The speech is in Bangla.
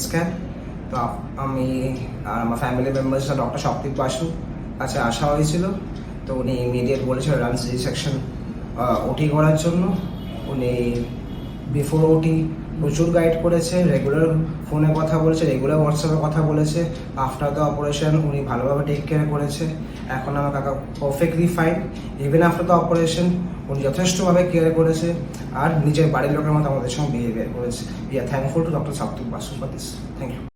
স্ক্যান। তো আমি আর আমার family members doctor Shaktik Basu কাছে আসা হয়েছিল। তো উনি ইমিডিয়েট বলেছিল লাঞ্চ রিসেকশন ওটি করার জন্য। উনি বিফোর ওটি প্রচুর গাইড করেছে, রেগুলার ফোনে কথা বলেছে, রেগুলার হোয়াটসঅ্যাপে কথা বলেছে। আফটার দ্য অপারেশন উনি ভালোভাবে টেক কেয়ার করেছে। এখন আমার কাকা perfectly fine. Even after the operation উনি যথেষ্টভাবে কেয়ার করেছে আর নিজের বাড়ির লোকের মতো আমাদের সঙ্গে বিহেভিয়ার করেছে। We are thankful to doctor Shaktik Basu for this. Thank you.